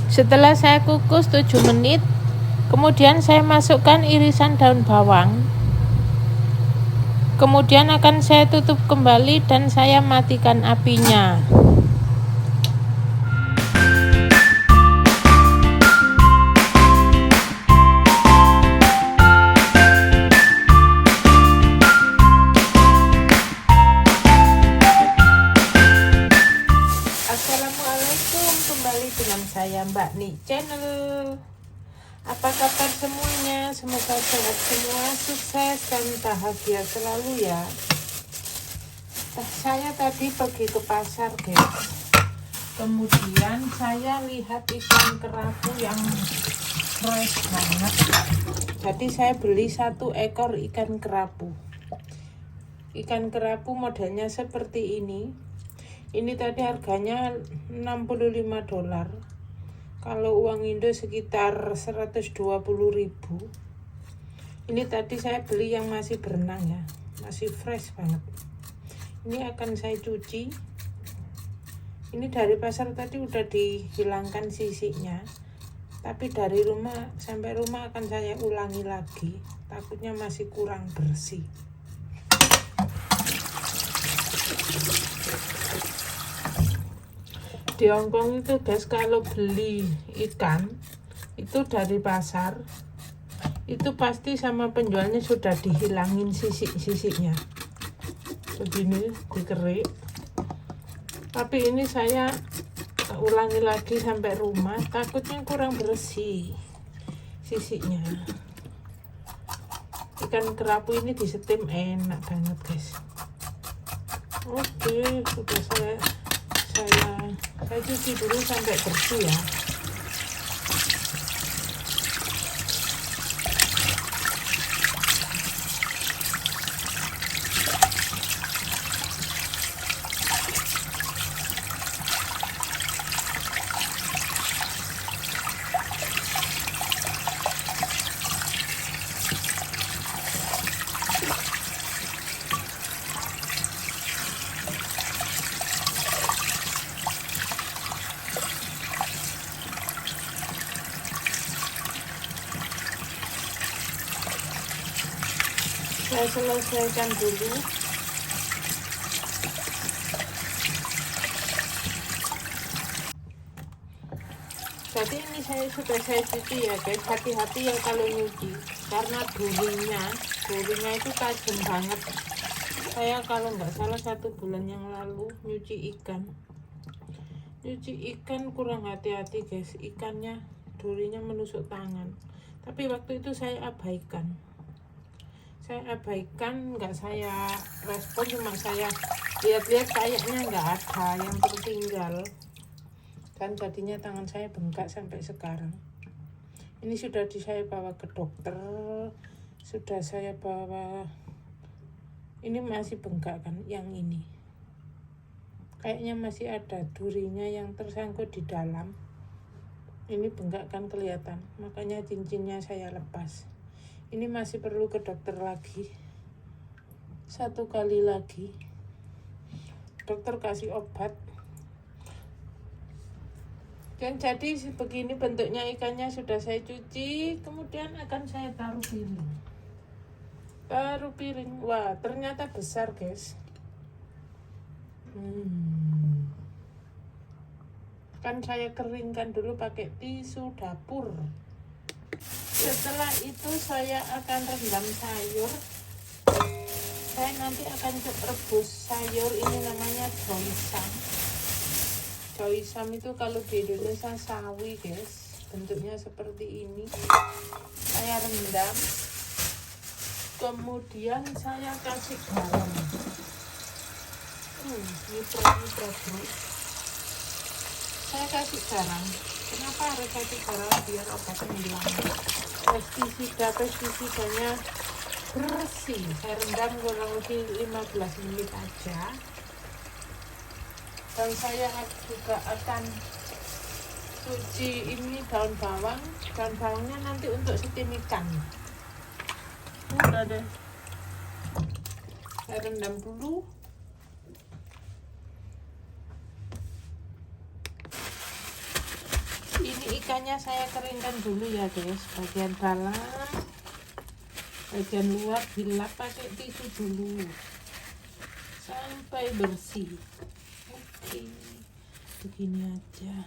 Setelah saya kukus 7 menit, kemudian saya masukkan irisan daun bawang. Kemudian akan saya tutup kembali dan saya matikan apinya. Assalamualaikum, kembali dengan saya Mbak Ni Channel. Apa kabar semuanya? Semoga sehat semua, sukses dan bahagia selalu ya. Saya tadi pergi ke pasar guys. Kemudian saya lihat ikan kerapu yang fresh banget. Jadi saya beli 1 ekor ikan kerapu. Ikan kerapu modelnya seperti ini. Ini tadi harganya $65. Kalau uang Indo sekitar 120.000. Ini tadi saya beli yang masih berenang ya, masih fresh banget. Ini akan saya cuci. Ini dari pasar tadi udah dihilangkan sisinya, tapi dari rumah sampai rumah akan saya ulangi lagi, takutnya masih kurang bersih. Di Hongkong itu guys, kalau beli ikan itu dari pasar itu pasti sama penjualnya sudah dihilangin sisik-sisiknya begini, dikerik. Tapi ini saya ulangi lagi sampai rumah, takutnya kurang bersih sisiknya. Ikan kerapu ini disetim enak banget guys. Oke, sudah saya cuci dulu sampai bersih ya. Saya selesaikan dulu. Jadi ini sudah saya cuci ya guys. Hati-hati ya kalau nyuci, karena durinya itu tajam banget. Saya kalau nggak salah 1 bulan yang lalu nyuci ikan kurang hati-hati guys. Ikannya durinya menusuk tangan, tapi waktu itu saya abaikan, nggak saya respon, cuma saya lihat-lihat kayaknya nggak ada yang tertinggal, dan jadinya tangan saya bengkak sampai sekarang. Ini sudah saya bawa ke dokter, ini masih bengkak kan, yang ini kayaknya masih ada durinya yang tersangkut di dalam. Ini bengkak kan kelihatan, makanya cincinnya saya lepas. Ini masih perlu ke dokter lagi, 1 kali lagi. Dokter kasih obat. Dan jadi begini bentuknya ikannya, sudah saya cuci, kemudian akan saya taruh piring. Wah, ternyata besar guys. Kan saya keringkan dulu pakai tisu dapur. Setelah itu saya akan rendam sayur. Saya nanti akan rebus sayur, ini namanya choy-sam. Choy-sam itu kalau di Indonesia sawi guys, bentuknya seperti ini. Saya rendam, kemudian saya kasih garam. Ini bro. Saya kasih garam. Kenapa harus kasih garam? Biar obatnya hilang. Pestisidanya bersih. Saya rendam kurang lebih 15 menit aja. Dan saya juga akan cuci ini daun bawang. Daun bawangnya nanti untuk setim ikan. Udah deh. Saya rendam dulu. Ini ikannya saya keringkan dulu ya guys, bagian dalam, bagian luar dilap pakai tisu dulu sampai bersih. Oke, begini aja.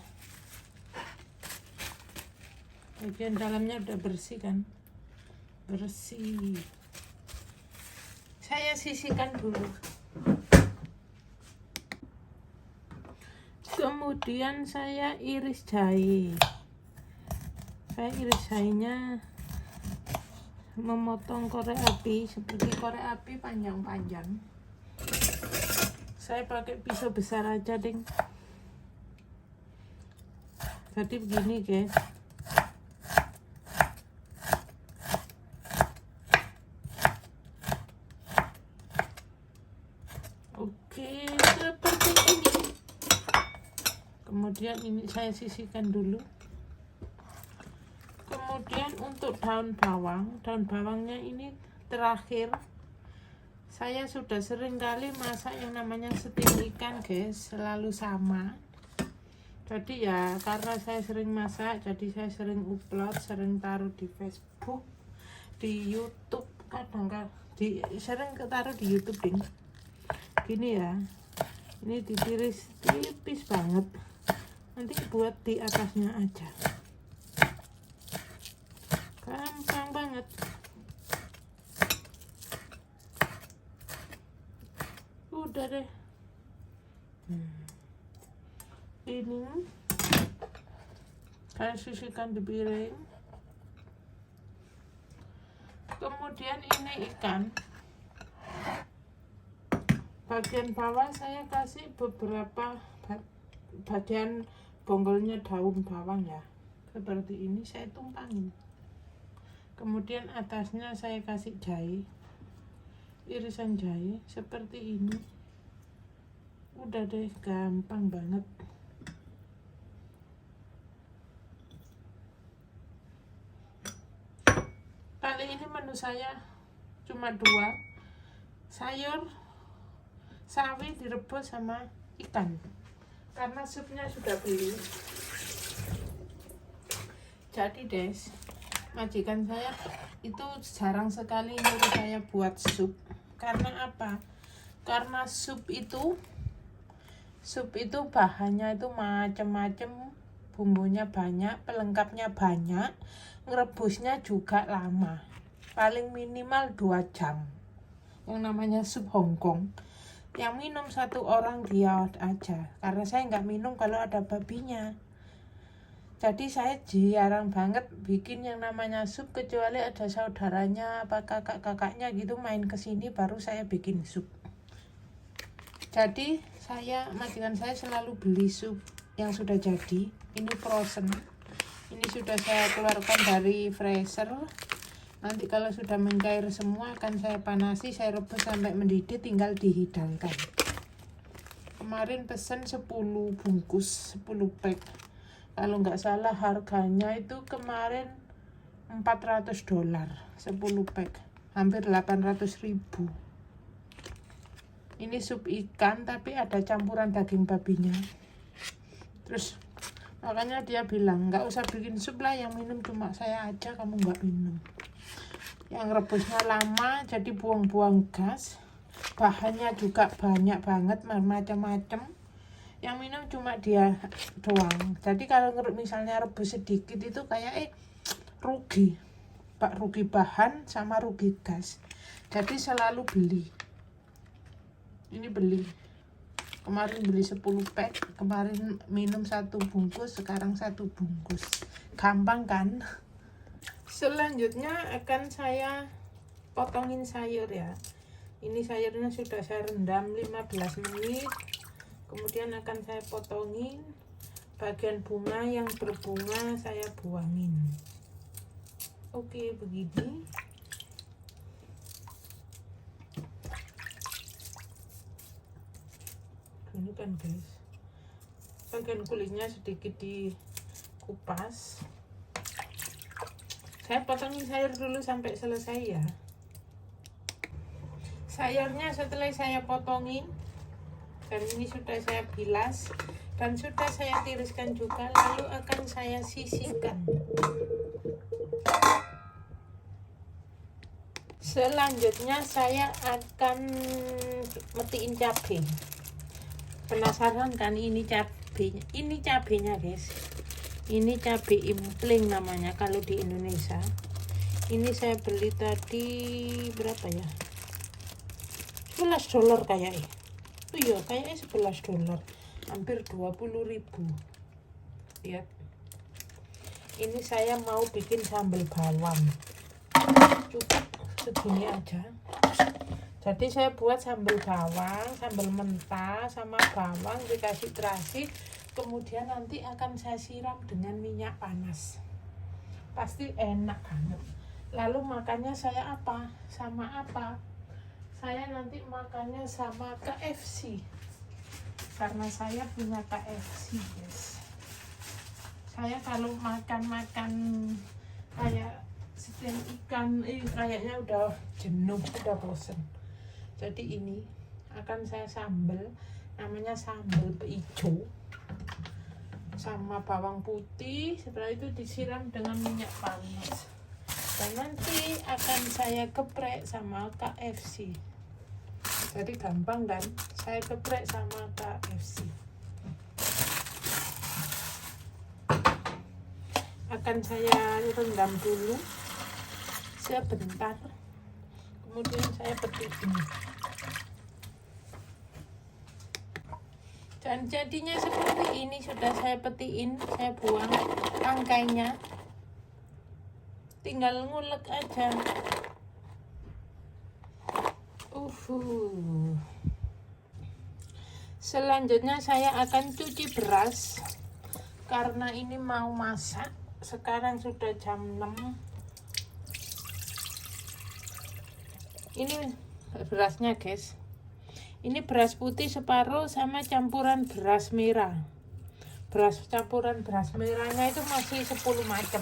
Bagian dalamnya udah bersih kan, bersih. Saya sisihkan dulu. Kemudian saya iris jahe. Saya iris jahenya memotong korek api, seperti korek api panjang-panjang. Saya pakai pisau besar aja ding. Jadi begini guys. Oke, seperti ini. Kemudian ini saya sisihkan dulu. Kemudian untuk daun bawangnya ini terakhir. Saya sudah sering kali masak yang namanya steam ikan guys, selalu sama. Jadi ya karena saya sering masak, jadi saya sering upload, sering taruh di Facebook, di YouTube, kadang-kadang sering taruh di YouTube ding. Gini ya, ini ditiris tipis banget. Nanti buat di atasnya aja, gampang banget. Udah deh. Ini saya sisihkan di piring. Kemudian ini ikan, bagian bawah saya kasih beberapa bagian bonggolnya daun bawang ya, seperti ini saya tumpangin. Kemudian atasnya saya kasih jahe, irisan jahe seperti ini. Udah deh, gampang banget. Kali ini menu saya cuma 2, sayur sawi direbus sama ikan, karena supnya sudah beli. Jadi des, majikan saya itu jarang sekali nyuruh saya buat sup. Karena apa? Karena sup itu bahannya itu macem-macem, bumbunya banyak, pelengkapnya banyak, ngerebusnya juga lama, paling minimal 2 jam. Yang namanya sup Hongkong, yang minum 1 orang dia aja, karena saya nggak minum kalau ada babinya. Jadi saya jarang banget bikin yang namanya sup, kecuali ada saudaranya apa kakak-kakaknya gitu main kesini baru saya bikin sup. Jadi majikan saya selalu beli sup yang sudah jadi. Ini frozen, ini sudah saya keluarkan dari freezer. Nanti kalau sudah mencair semua akan saya panasi, saya rebus sampai mendidih, tinggal dihidangkan. Kemarin pesen 10 bungkus, 10 pack. Kalau nggak salah harganya itu kemarin $400, 10 pack, hampir 800.000. Ini sup ikan tapi ada campuran daging babinya. Terus makanya dia bilang nggak usah bikin sup lah, yang minum cuma saya aja, kamu nggak minum. Yang rebusnya lama jadi buang-buang gas, bahannya juga banyak banget, macam-macam. Yang minum cuma dia doang. Jadi kalau misalnya rebus sedikit itu kayak rugi bahan sama rugi gas. Jadi selalu beli. Ini beli, kemarin beli 10 pack, kemarin minum 1 bungkus, sekarang 1 bungkus. Gampang kan? Selanjutnya akan saya potongin sayur ya. Ini sayurnya sudah saya rendam 15 menit. Kemudian akan saya potongin. Bagian bunga yang berbunga saya buangin. Oke, begini. Ini kan guys, bagian kulitnya sedikit dikupas. Saya potongin sayur dulu sampai selesai ya. Sayurnya setelah saya potongin, Dan ini sudah saya bilas dan sudah saya tiriskan juga, lalu akan saya sisihkan. Selanjutnya saya akan metiin cabai. Penasaran kan ini cabenya? Ini cabenya guys. Ini cabai impling namanya kalau di Indonesia. Ini saya beli tadi berapa ya? $11 kayaknya. Oh iya, kayaknya $11. Hampir 20.000. Lihat. Ini saya mau bikin sambal bawang. Cukup segini aja. Jadi saya buat sambal bawang, sambal mentah sama bawang dikasih terasi, kemudian nanti akan saya siram dengan minyak panas. Pasti enak banget. Lalu makannya saya apa? Sama apa? Saya nanti makannya sama KFC. Karena saya punya KFC, guys. Saya kalau makan-makan kayak steak ikan, kayaknya udah jenuh, udah bosen. Jadi ini akan saya sambal, namanya sambal hijau sama bawang putih. Setelah itu disiram dengan minyak panas dan nanti akan saya geprek sama KFC. Jadi gampang kan, saya geprek sama KFC. Akan saya rendam dulu sebentar, kemudian saya petikin. Dan jadinya seperti ini, sudah saya petiin, saya buang tangkainya, tinggal ngulek aja. Selanjutnya saya akan cuci beras karena ini mau masak. Sekarang sudah jam 6. Ini berasnya guys, ini beras putih separuh sama campuran beras merah. Campuran beras merahnya itu masih 10 macam.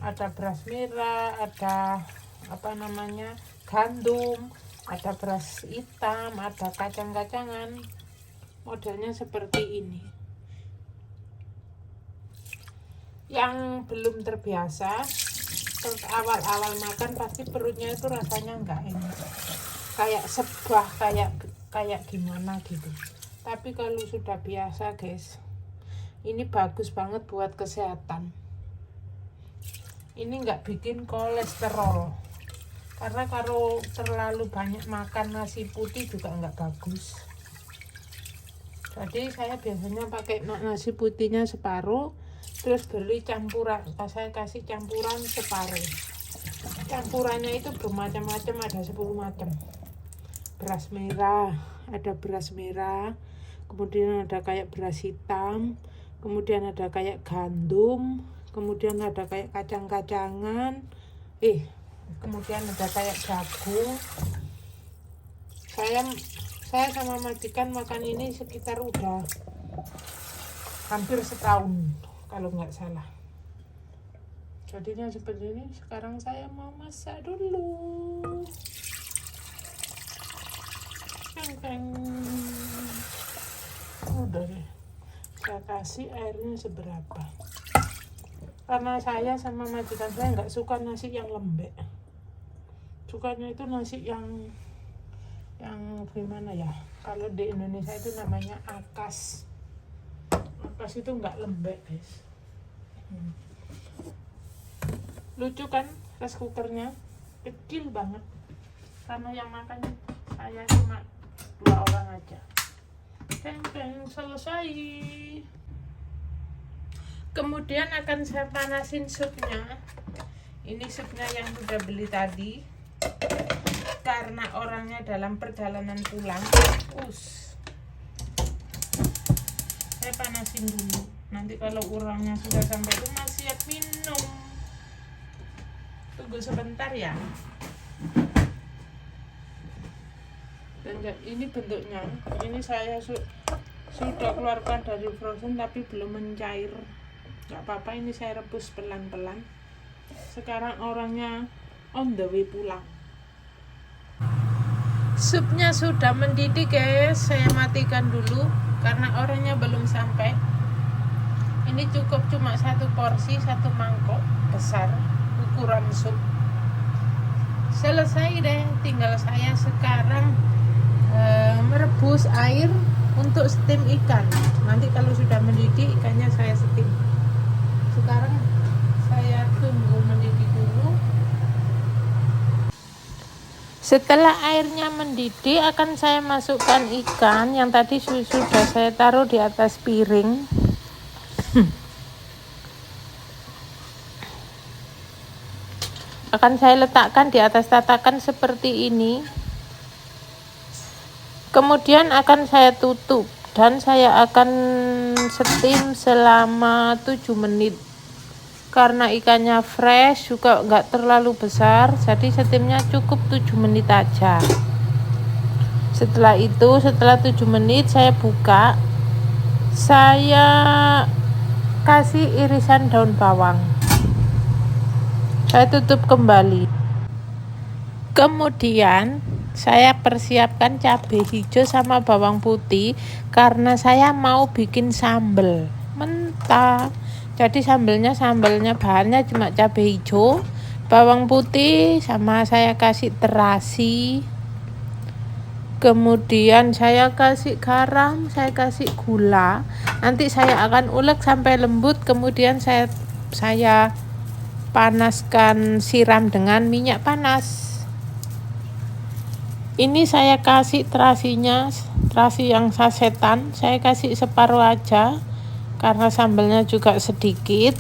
Ada beras merah, ada apa namanya, gandum, ada beras hitam, ada kacang-kacangan. Modelnya seperti ini. Yang belum terbiasa, awal-awal makan pasti perutnya itu rasanya nggak enak, kayak sebah, kayak gimana gitu. Tapi kalau sudah biasa guys, ini bagus banget buat kesehatan. Ini nggak bikin kolesterol, karena kalau terlalu banyak makan nasi putih juga nggak bagus. Jadi saya biasanya pakai nasi putihnya separuh, terus beli campuran, saya kasih campuran separuh. Campurannya itu bermacam-macam, ada 10 macam. Beras merah, ada beras merah, kemudian ada kayak beras hitam, kemudian ada kayak gandum, kemudian ada kayak kacang-kacangan, kemudian ada kayak jagung. Saya sama majikan makan ini sekitar udah hampir setahun kalau nggak salah. Jadinya seperti ini. Sekarang saya mau masak dulu. Udah deh, saya kasih airnya seberapa, karena saya sama majikan saya nggak suka nasi yang lembek. Sukanya itu nasi yang gimana ya, kalau di Indonesia itu namanya akas. Akas itu nggak lembek guys. Lucu kan rice cookernya, kecil banget, karena yang makan saya cuma 2 orang aja. Selesai. Kemudian akan saya panasin supnya. Ini supnya yang sudah beli tadi, karena orangnya dalam perjalanan pulang. Saya panasin dulu, nanti kalau orangnya sudah sampai rumah siap minum. Tunggu sebentar ya. Dan ini bentuknya, ini saya sudah keluarkan dari frozen tapi belum mencair. Gak apa-apa, ini saya rebus pelan-pelan. Sekarang orangnya on the way pulang. Supnya sudah mendidih guys, saya matikan dulu karena orangnya belum sampai. Ini cukup cuma satu porsi, satu mangkok besar ukuran sup. Selesai deh, tinggal saya sekarang merebus air untuk steam ikan. Nanti kalau sudah mendidih ikannya saya steam. Sekarang saya tunggu mendidih dulu. Setelah airnya mendidih akan saya masukkan ikan yang tadi sudah saya taruh di atas piring. Akan saya letakkan di atas tatakan seperti ini. Kemudian akan saya tutup dan saya akan steam selama 7 menit. Karena ikannya fresh juga nggak terlalu besar, jadi steamnya cukup 7 menit aja. Setelah itu, setelah 7 menit saya buka, saya kasih irisan daun bawang. Saya tutup kembali. Kemudian saya persiapkan cabai hijau sama bawang putih karena saya mau bikin sambal mentah. Jadi sambalnya bahannya cuma cabai hijau, bawang putih, sama saya kasih terasi. Kemudian saya kasih garam, saya kasih gula. Nanti saya akan ulek sampai lembut. Kemudian saya panaskan, siram dengan minyak panas. Ini saya kasih terasinya, terasi yang sasetan. Saya kasih separuh aja karena sambalnya juga sedikit.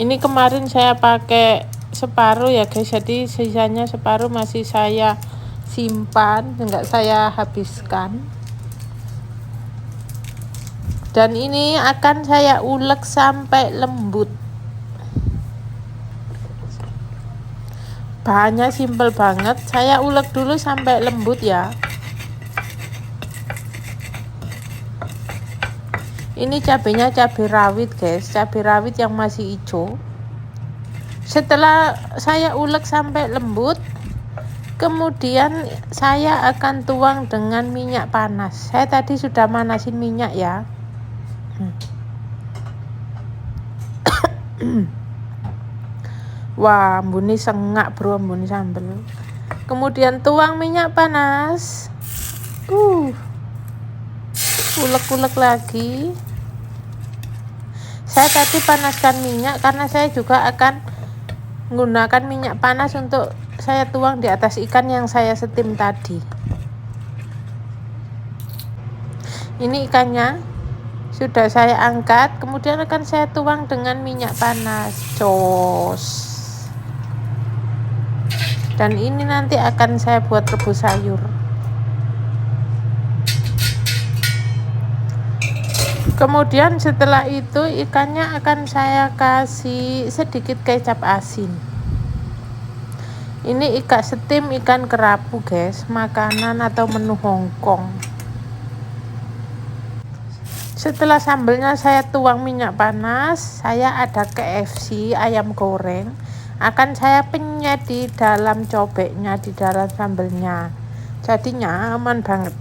Ini kemarin saya pakai separuh ya guys, jadi sisanya separuh masih saya simpan, enggak saya habiskan. Dan ini akan saya ulek sampai lembut. Bahannya simple banget, saya ulek dulu sampai lembut ya. Ini cabenya cabai rawit guys, cabai rawit yang masih hijau. Setelah saya ulek sampai lembut, kemudian saya akan tuang dengan minyak panas. Saya tadi sudah manasin minyak ya. Wah, ambune sengak bro, ambune sambel. Kemudian tuang minyak panas. Ulek-ulek lagi. Saya tadi panaskan minyak karena saya juga akan menggunakan minyak panas untuk saya tuang di atas ikan yang saya steam tadi. Ini ikannya sudah saya angkat, kemudian akan saya tuang dengan minyak panas. Jos. Dan ini nanti akan saya buat rebus sayur. Kemudian setelah itu ikannya akan saya kasih sedikit kecap asin. Ini ikan steam ikan kerapu guys, makanan atau menu Hongkong. Setelah sambelnya saya tuang minyak panas, saya ada KFC ayam goreng. Akan saya penyet di dalam cobeknya, di dalam sambelnya. Jadi nyaman banget.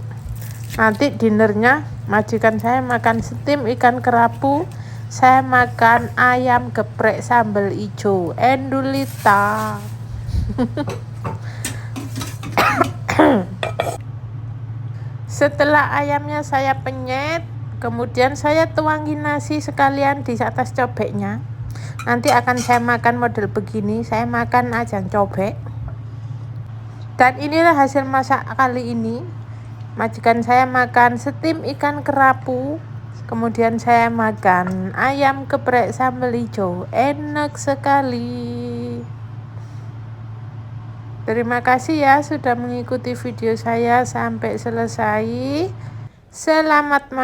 Nanti dinernya majikan saya makan steam ikan kerapu, saya makan ayam geprek sambal hijau. Endulita. Setelah ayamnya saya penyet, kemudian saya tuangin nasi sekalian di atas cobeknya. Nanti akan saya makan model begini, saya makan ajang cobek. Dan inilah hasil masak kali ini. Majikan saya makan steam ikan kerapu, kemudian saya makan ayam geprek sambal hijau. Enak sekali. Terima kasih ya sudah mengikuti video saya sampai selesai. Selamat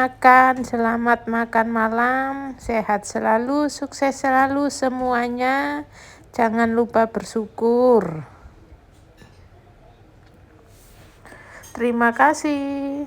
makan malam, sehat selalu, sukses selalu semuanya. Jangan lupa bersyukur. Terima kasih.